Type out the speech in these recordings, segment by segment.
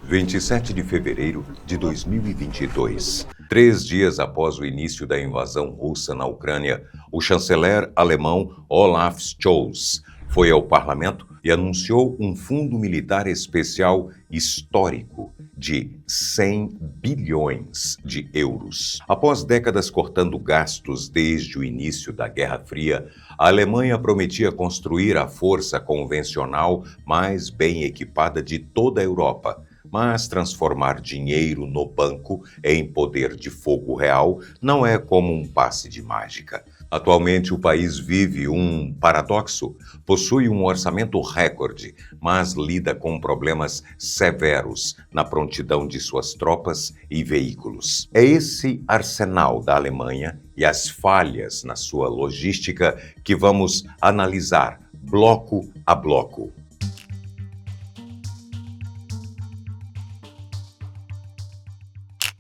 27 de fevereiro de 2022. 3 dias após o início da invasão russa na Ucrânia, o chanceler alemão Olaf Scholz foi ao parlamento e anunciou um fundo militar especial histórico de 100 bilhões de euros. Após décadas cortando gastos desde o início da Guerra Fria, a Alemanha prometia construir a força convencional mais bem equipada de toda a Europa. Mas transformar dinheiro no banco em poder de fogo real não é como um passe de mágica. Atualmente, o país vive um paradoxo. Possui um orçamento recorde, mas lida com problemas severos na prontidão de suas tropas e veículos. É esse arsenal da Alemanha e as falhas na sua logística que vamos analisar bloco a bloco.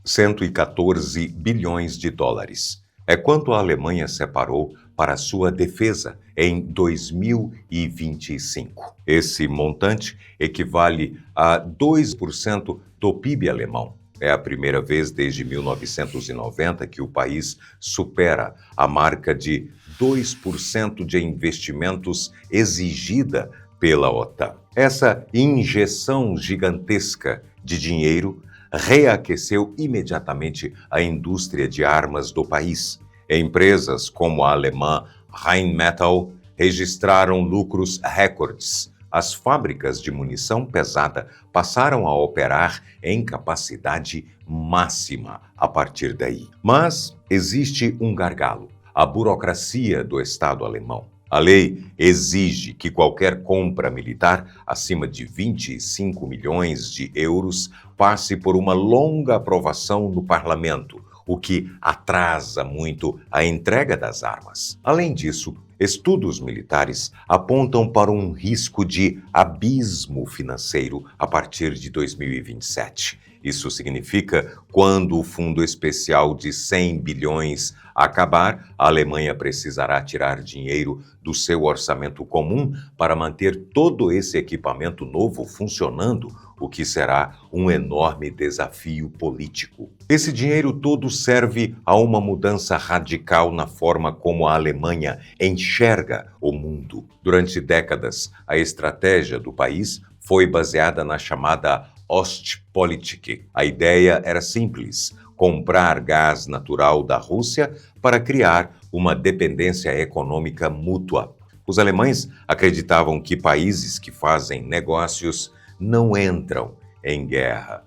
$114 bilhões. É quanto a Alemanha separou para sua defesa em 2025. Esse montante equivale a 2% do PIB alemão. É a primeira vez desde 1990 que o país supera a marca de 2% de investimentos exigida pela OTAN. Essa injeção gigantesca de dinheiro reaqueceu imediatamente a indústria de armas do país. Empresas como a alemã Rheinmetall registraram lucros recordes. As fábricas de munição pesada passaram a operar em capacidade máxima a partir daí. Mas existe um gargalo: a burocracia do Estado alemão. A lei exige que qualquer compra militar acima de 25 milhões de euros passe por uma longa aprovação no parlamento, o que atrasa muito a entrega das armas. Além disso, estudos militares apontam para um risco de abismo financeiro a partir de 2027. Isso significa, quando o fundo especial de 100 bilhões acabar, a Alemanha precisará tirar dinheiro do seu orçamento comum para manter todo esse equipamento novo funcionando, o que será um enorme desafio político. Esse dinheiro todo serve a uma mudança radical na forma como a Alemanha enxerga o mundo. Durante décadas, a estratégia do país foi baseada na chamada Ostpolitik. A ideia era simples: comprar gás natural da Rússia para criar uma dependência econômica mútua. Os alemães acreditavam que países que fazem negócios não entram em guerra.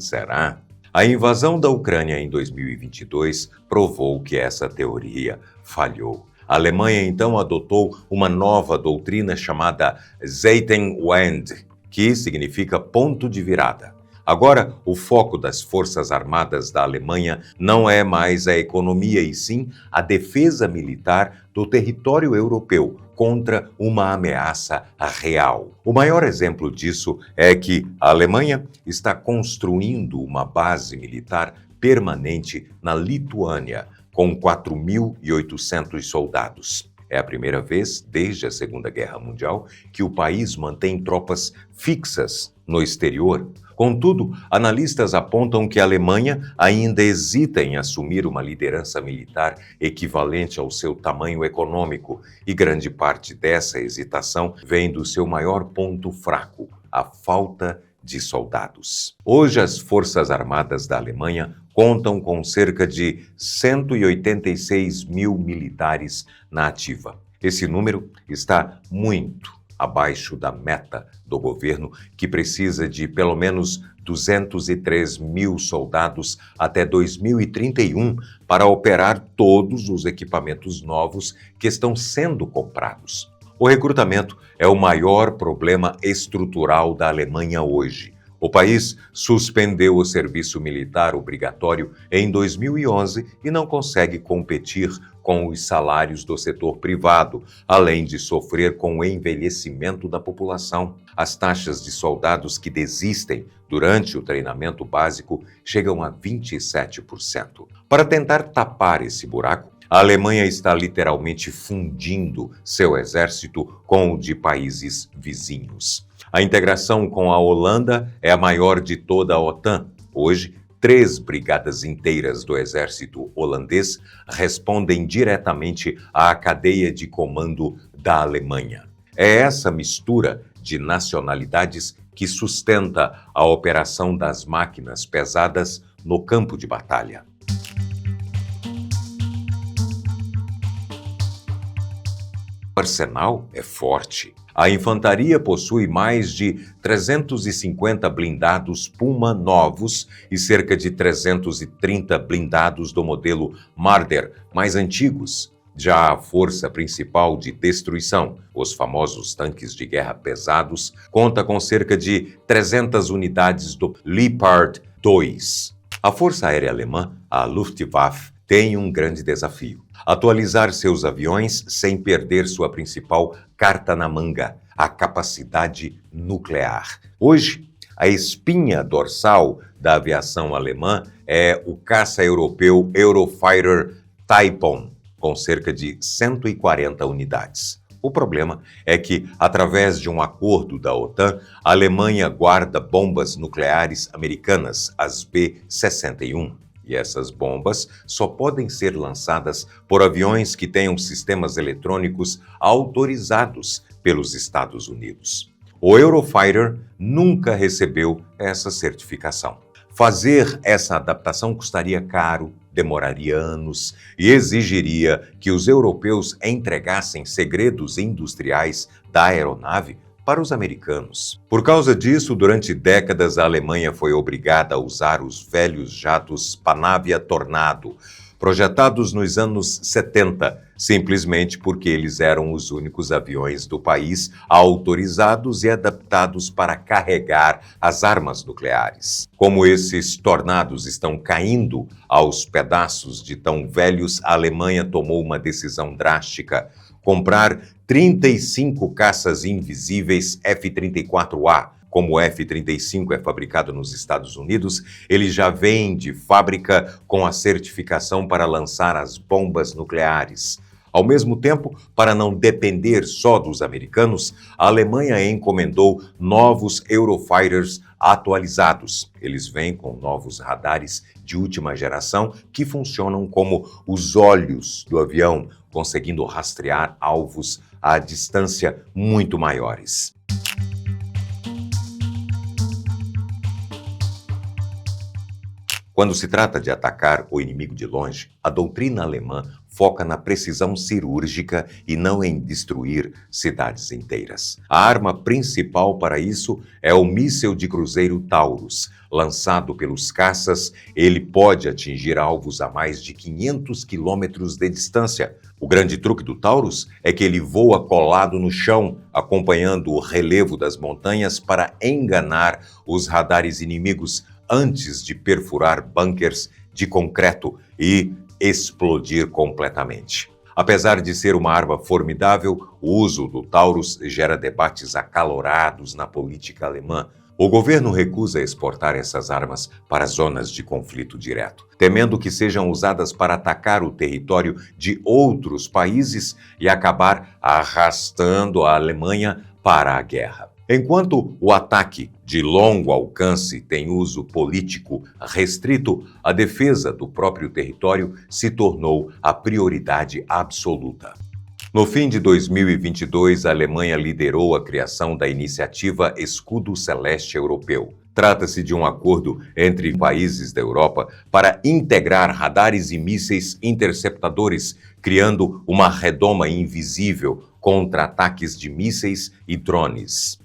Será? A invasão da Ucrânia em 2022 provou que essa teoria falhou. A Alemanha então adotou uma nova doutrina chamada Zeitenwende, que significa ponto de virada. Agora, o foco das Forças Armadas da Alemanha não é mais a economia, e sim a defesa militar do território europeu contra uma ameaça real. O maior exemplo disso é que a Alemanha está construindo uma base militar permanente na Lituânia, com 4.800 soldados. É a primeira vez desde a Segunda Guerra Mundial que o país mantém tropas fixas no exterior. Contudo, analistas apontam que a Alemanha ainda hesita em assumir uma liderança militar equivalente ao seu tamanho econômico, e grande parte dessa hesitação vem do seu maior ponto fraco: a falta de soldados. Hoje, as Forças Armadas da Alemanha contam com cerca de 186 mil militares na ativa. Esse número está muito abaixo da meta do governo, que precisa de pelo menos 203 mil soldados até 2031 para operar todos os equipamentos novos que estão sendo comprados. O recrutamento é o maior problema estrutural da Alemanha hoje. O país suspendeu o serviço militar obrigatório em 2011 e não consegue competir com os salários do setor privado, além de sofrer com o envelhecimento da população. As taxas de soldados que desistem durante o treinamento básico chegam a 27%. Para tentar tapar esse buraco, a Alemanha está literalmente fundindo seu exército com o de países vizinhos. A integração com a Holanda é a maior de toda a OTAN. Hoje, 3 brigadas inteiras do exército holandês respondem diretamente à cadeia de comando da Alemanha. É essa mistura de nacionalidades que sustenta a operação das máquinas pesadas no campo de batalha. O arsenal é forte. A infantaria possui mais de 350 blindados Puma novos e cerca de 330 blindados do modelo Marder, mais antigos. Já a força principal de destruição, os famosos tanques de guerra pesados, conta com cerca de 300 unidades do Leopard 2. A Força Aérea Alemã, a Luftwaffe, tem um grande desafio: atualizar seus aviões sem perder sua principal carta na manga, a capacidade nuclear. Hoje, a espinha dorsal da aviação alemã é o caça europeu Eurofighter Typhoon, com cerca de 140 unidades. O problema é que, através de um acordo da OTAN, a Alemanha guarda bombas nucleares americanas, as B-61. E essas bombas só podem ser lançadas por aviões que tenham sistemas eletrônicos autorizados pelos Estados Unidos. O Eurofighter nunca recebeu essa certificação. Fazer essa adaptação custaria caro, demoraria anos e exigiria que os europeus entregassem segredos industriais da aeronave para os americanos. Por causa disso, durante décadas, a Alemanha foi obrigada a usar os velhos jatos Panavia Tornado, projetados nos anos 70, simplesmente porque eles eram os únicos aviões do país autorizados e adaptados para carregar as armas nucleares. Como esses tornados estão caindo aos pedaços de tão velhos, a Alemanha tomou uma decisão drástica: comprar 35 caças invisíveis F-34A. Como o F-35 é fabricado nos Estados Unidos, ele já vem de fábrica com a certificação para lançar as bombas nucleares. Ao mesmo tempo, para não depender só dos americanos, a Alemanha encomendou novos Eurofighters atualizados. Eles vêm com novos radares de última geração que funcionam como os olhos do avião, conseguindo rastrear alvos a distância muito maiores. Quando se trata de atacar o inimigo de longe, a doutrina alemã foca na precisão cirúrgica e não em destruir cidades inteiras. A arma principal para isso é o míssil de cruzeiro Taurus. Lançado pelos caças, ele pode atingir alvos a mais de 500 quilômetros de distância. O grande truque do Taurus é que ele voa colado no chão, acompanhando o relevo das montanhas para enganar os radares inimigos antes de perfurar bunkers de concreto e explodir completamente. Apesar de ser uma arma formidável, o uso do Taurus gera debates acalorados na política alemã. O governo recusa exportar essas armas para zonas de conflito direto, temendo que sejam usadas para atacar o território de outros países e acabar arrastando a Alemanha para a guerra. Enquanto o ataque de longo alcance tem uso político restrito, a defesa do próprio território se tornou a prioridade absoluta. No fim de 2022, a Alemanha liderou a criação da iniciativa Escudo Celeste Europeu. Trata-se de um acordo entre países da Europa para integrar radares e mísseis interceptadores, criando uma redoma invisível contra ataques de mísseis e drones.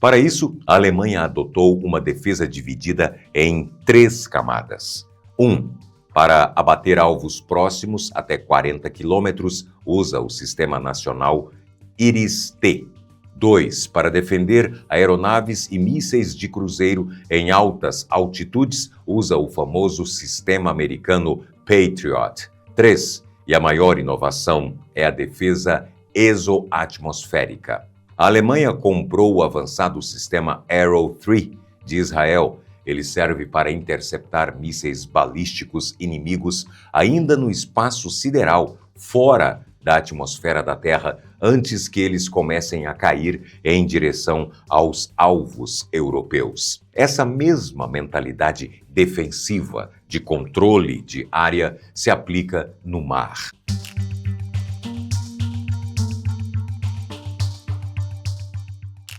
Para isso, a Alemanha adotou uma defesa dividida em 3 camadas. 1. Para abater alvos próximos até 40 quilômetros, usa o Sistema Nacional Iris-T. 2. Para defender aeronaves e mísseis de cruzeiro em altas altitudes, usa o famoso sistema americano Patriot. 3. E a maior inovação é a defesa exoatmosférica. A Alemanha comprou o avançado sistema Arrow 3 de Israel. Ele serve para interceptar mísseis balísticos inimigos ainda no espaço sideral, fora da atmosfera da Terra antes que eles comecem a cair em direção aos alvos europeus. Essa mesma mentalidade defensiva de controle de área se aplica no mar.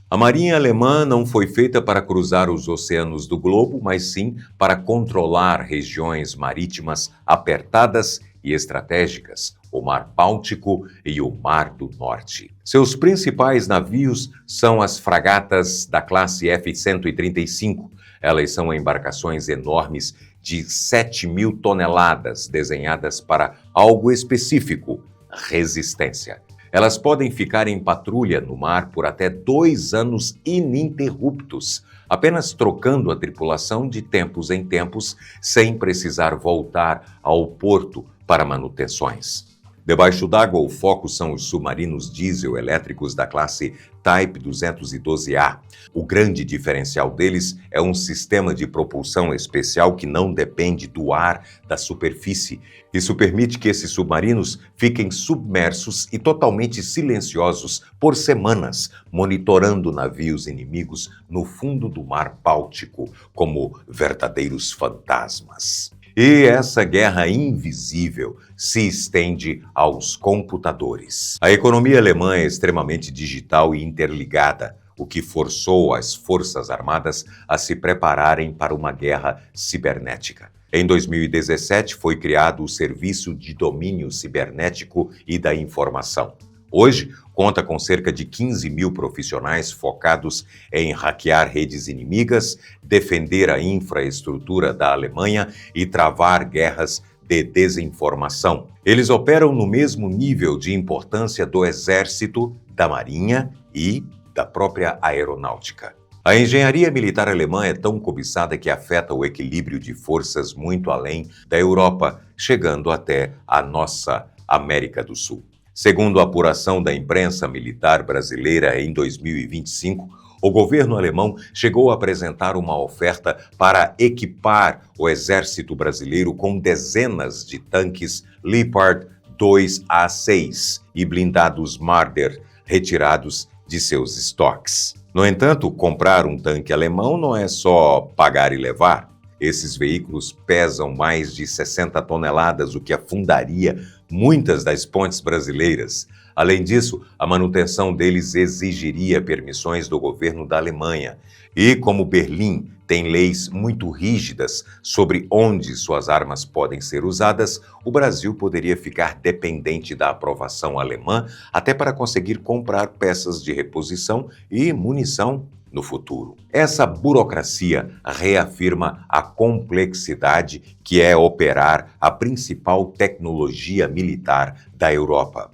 A Marinha Alemã não foi feita para cruzar os oceanos do globo, mas sim para controlar regiões marítimas apertadas e estratégicas, o Mar Báltico e o Mar do Norte. Seus principais navios são as fragatas da classe F-135. Elas são embarcações enormes de 7.000 toneladas, desenhadas para algo específico: resistência. Elas podem ficar em patrulha no mar por até 2 anos ininterruptos, apenas trocando a tripulação de tempos em tempos, sem precisar voltar ao porto para manutenções. Debaixo d'água, o foco são os submarinos diesel elétricos da classe Type 212A. O grande diferencial deles é um sistema de propulsão especial que não depende do ar da superfície. Isso permite que esses submarinos fiquem submersos e totalmente silenciosos por semanas, monitorando navios inimigos no fundo do Mar Báltico, como verdadeiros fantasmas. E essa guerra invisível se estende aos computadores. A economia alemã é extremamente digital e interligada, o que forçou as forças armadas a se prepararem para uma guerra cibernética. Em 2017, foi criado o Serviço de Domínio Cibernético e da Informação. Hoje, conta com cerca de 15.000 profissionais focados em hackear redes inimigas, defender a infraestrutura da Alemanha e travar guerras de desinformação. Eles operam no mesmo nível de importância do Exército, da Marinha e da própria Aeronáutica. A engenharia militar alemã é tão cobiçada que afeta o equilíbrio de forças muito além da Europa, chegando até a nossa América do Sul. Segundo a apuração da imprensa militar brasileira em 2025, o governo alemão chegou a apresentar uma oferta para equipar o exército brasileiro com dezenas de tanques Leopard 2A6 e blindados Marder retirados de seus estoques. No entanto, comprar um tanque alemão não é só pagar e levar. Esses veículos pesam mais de 60 toneladas, o que afundaria muitas das pontes brasileiras. Além disso, a manutenção deles exigiria permissões do governo da Alemanha. E como Berlim tem leis muito rígidas sobre onde suas armas podem ser usadas, o Brasil poderia ficar dependente da aprovação alemã até para conseguir comprar peças de reposição e munição no futuro. Essa burocracia reafirma a complexidade que é operar a principal tecnologia militar da Europa.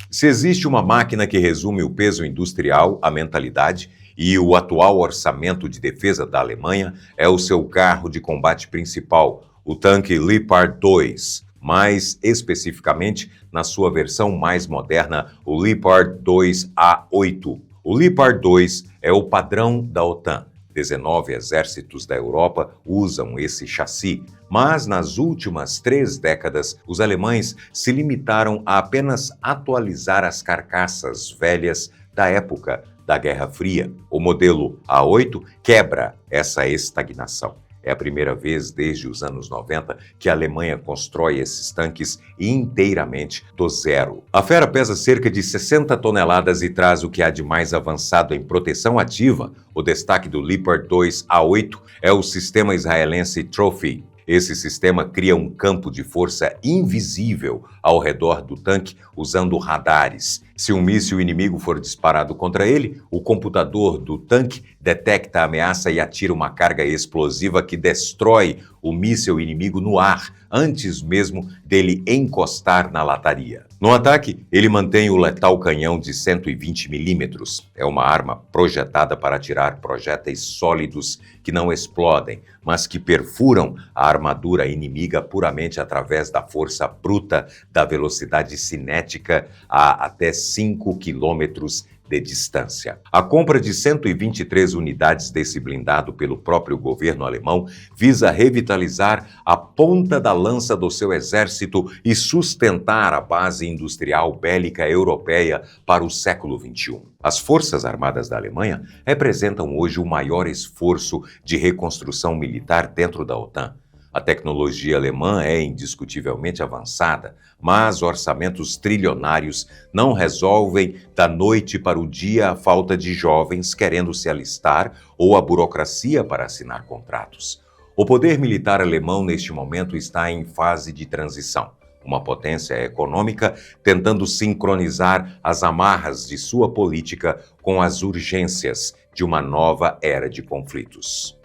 Se existe uma máquina que resume o peso industrial, a mentalidade e o atual orçamento de defesa da Alemanha, é o seu carro de combate principal, o tanque Leopard 2. Mais especificamente, na sua versão mais moderna, o Leopard 2A8. O Leopard 2 é o padrão da OTAN. 19 exércitos da Europa usam esse chassi, mas nas últimas 3 décadas, os alemães se limitaram a apenas atualizar as carcaças velhas da época da Guerra Fria. O modelo A8 quebra essa estagnação. É a primeira vez desde os anos 90 que a Alemanha constrói esses tanques inteiramente do zero. A fera pesa cerca de 60 toneladas e traz o que há de mais avançado em proteção ativa. O destaque do Leopard 2A8 é o sistema israelense Trophy. Esse sistema cria um campo de força invisível ao redor do tanque usando radares. Se um míssil inimigo for disparado contra ele, o computador do tanque detecta a ameaça e atira uma carga explosiva que destrói o míssil inimigo no ar, antes mesmo dele encostar na lataria. No ataque, ele mantém o letal canhão de 120 milímetros. É uma arma projetada para atirar projéteis sólidos que não explodem, mas que perfuram a armadura inimiga puramente através da força bruta da velocidade cinética a até 5 quilômetros de distância. A compra de 123 unidades desse blindado pelo próprio governo alemão visa revitalizar a ponta da lança do seu exército e sustentar a base industrial bélica europeia para o século XXI. As Forças Armadas da Alemanha representam hoje o maior esforço de reconstrução militar dentro da OTAN. A tecnologia alemã é indiscutivelmente avançada, mas orçamentos trilionários não resolvem da noite para o dia a falta de jovens querendo se alistar ou a burocracia para assinar contratos. O poder militar alemão neste momento está em fase de transição. Uma potência econômica tentando sincronizar as amarras de sua política com as urgências de uma nova era de conflitos.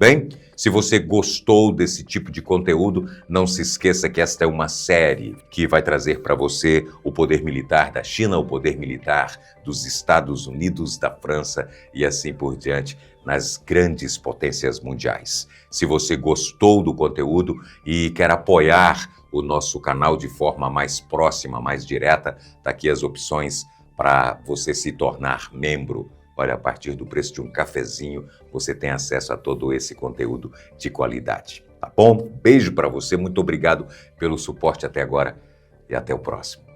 Bem, se você gostou desse tipo de conteúdo, não se esqueça que esta é uma série que vai trazer para você o poder militar da China, o poder militar dos Estados Unidos, da França e assim por diante, nas grandes potências mundiais. Se você gostou do conteúdo e quer apoiar o nosso canal de forma mais próxima, mais direta, tá aqui as opções para você se tornar membro. Olha, a partir do preço de um cafezinho, você tem acesso a todo esse conteúdo de qualidade, tá bom? Beijo para você, muito obrigado pelo suporte até agora e até o próximo.